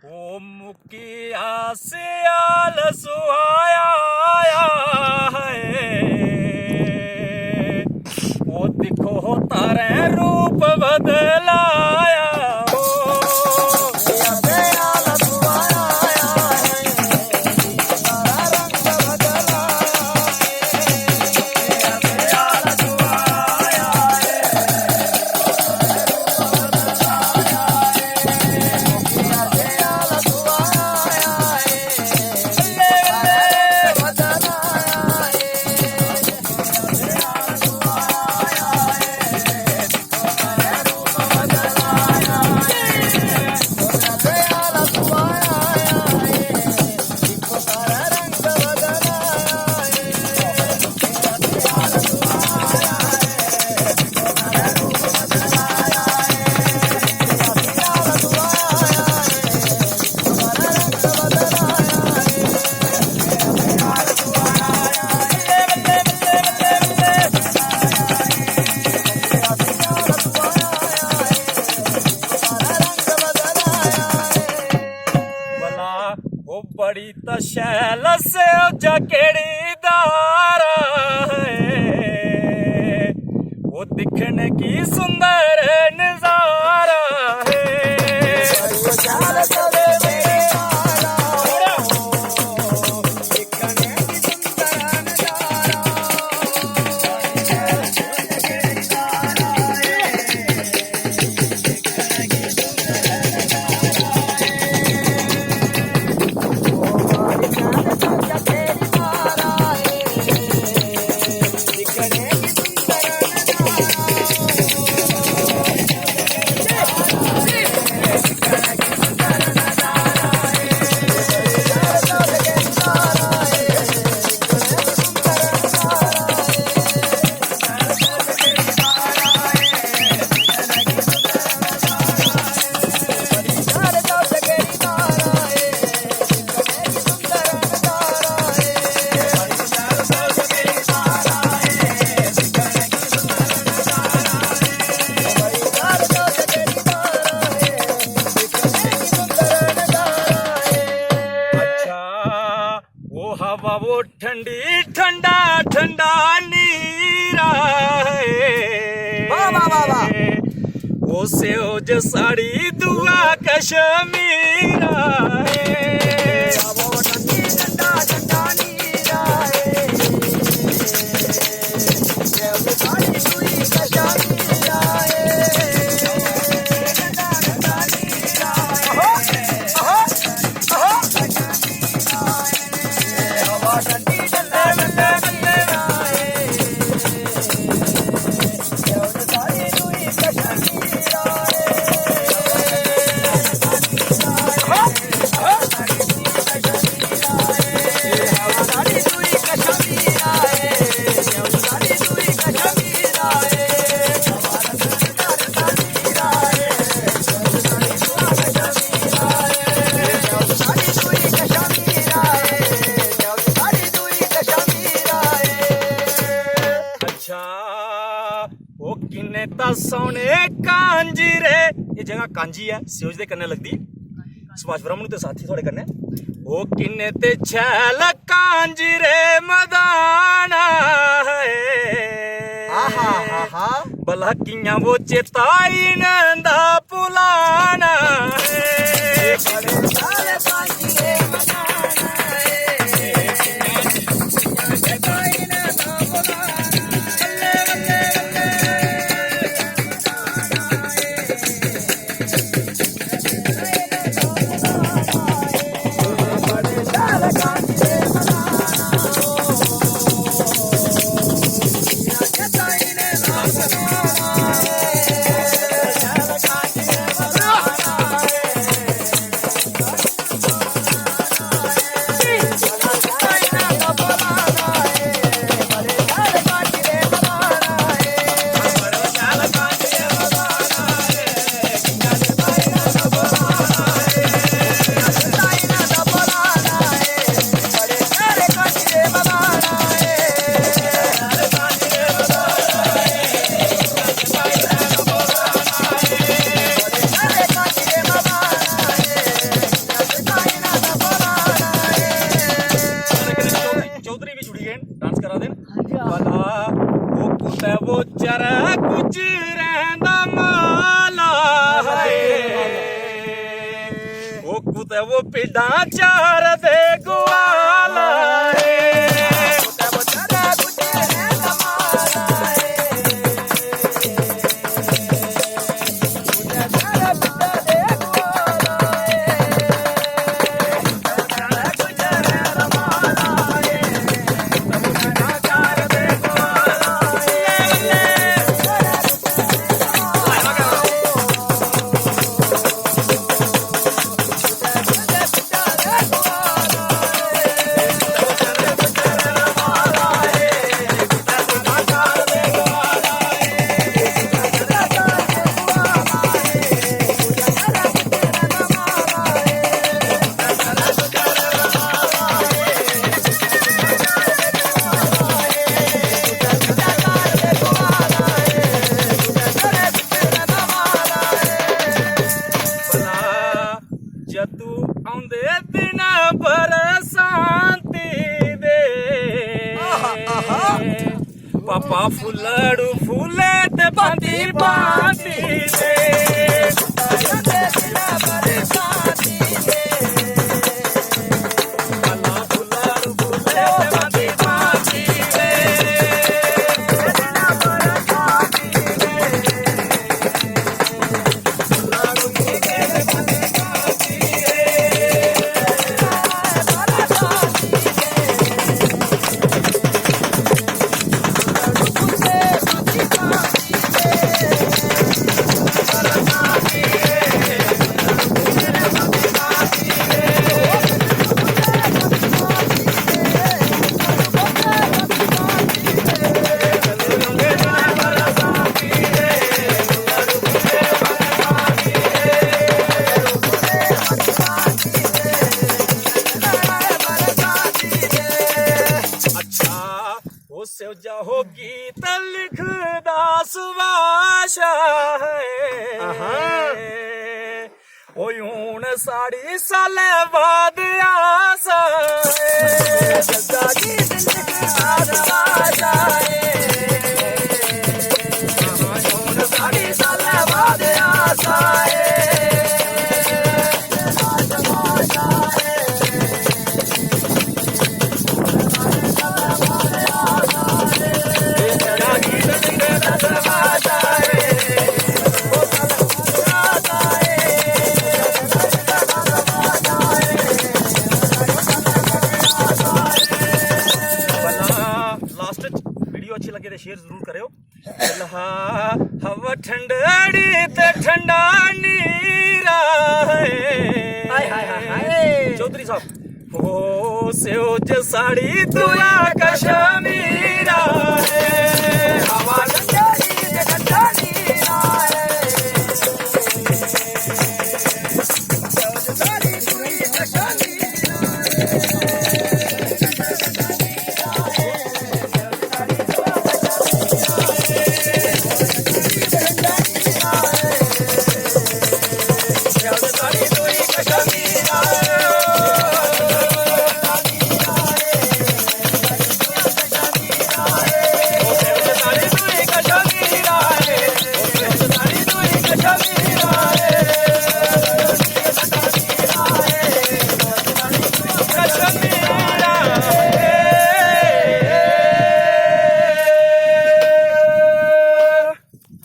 ओ मुकिया सियाल सुहाया है, ओ दिखो तारे रूप बदलाया। बड़ी तशैल से जकेड़ी दारा है, वो दिखने की सुंदर नजारा है। हवा वो ठंडी ठंडा ठंडा नीरा है, वो सेज साड़ी दुआ कश्मीरा है। ओ किन्ने ता सोने कांजी रे, ये जगह कांजी है सियोज दे कन्ने लगदी, सुभाष ब्राह्मण ते साथी थोड़े कन्ने। ओ किन्ने ते छैल कांजी रे मदाना है, भला कियां वो चेताई नंदा पुलाना है। पुते वो पिडा चार दे ग्वाला जदू आउंदे दिन बरसांती दे पापा फुलड़ू फूले ते बांधी बांधी दे जा हो गीत लिखदा सुभाषा है ओए हुण साड़ी साले बाद आसा है जगा गीत लिखदा सुभाषा है हुण साड़ी साले बाद आसा है वीडियो अच्छी लगे तो शेयर जरूर करो हवा ठंडी ते ठंडा नीरा चौधरी साहब ओ सेव साड़ी तुला कश्मीरा हवा ठंडी ते ठंडा